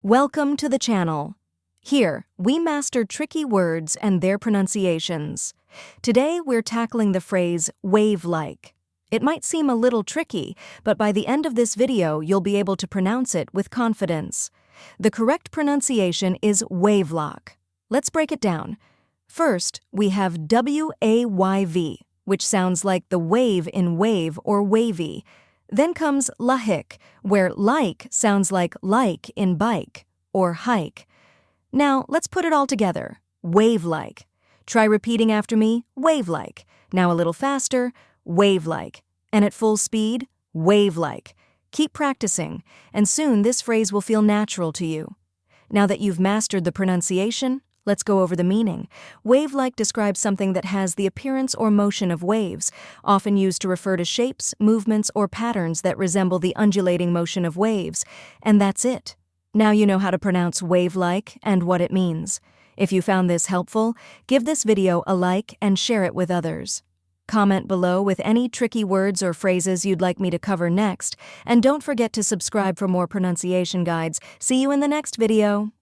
Welcome to the channel. Here, we master tricky words and their pronunciations. Today, we're tackling the phrase wave-like. It might seem a little tricky, but by the end of this video, you'll be able to pronounce it with confidence. The correct pronunciation is wavelock. Let's break it down. First, we have W-A-Y-V, which sounds like the wave in wave or wavy. Then comes lahik, where like sounds like in bike or hike. Now, let's put it all together. Wave-like. Try repeating after me, wave-like. Now a little faster, wave-like. And at full speed, wave-like. Keep practicing, and soon this phrase will feel natural to you. Now that you've mastered the pronunciation, let's go over the meaning. Wave-like describes something that has the appearance or motion of waves, often used to refer to shapes, movements, or patterns that resemble the undulating motion of waves. And that's it. Now you know how to pronounce wave-like and what it means. If you found this helpful, give this video a like and share it with others. Comment below with any tricky words or phrases you'd like me to cover next, and don't forget to subscribe for more pronunciation guides. See you in the next video.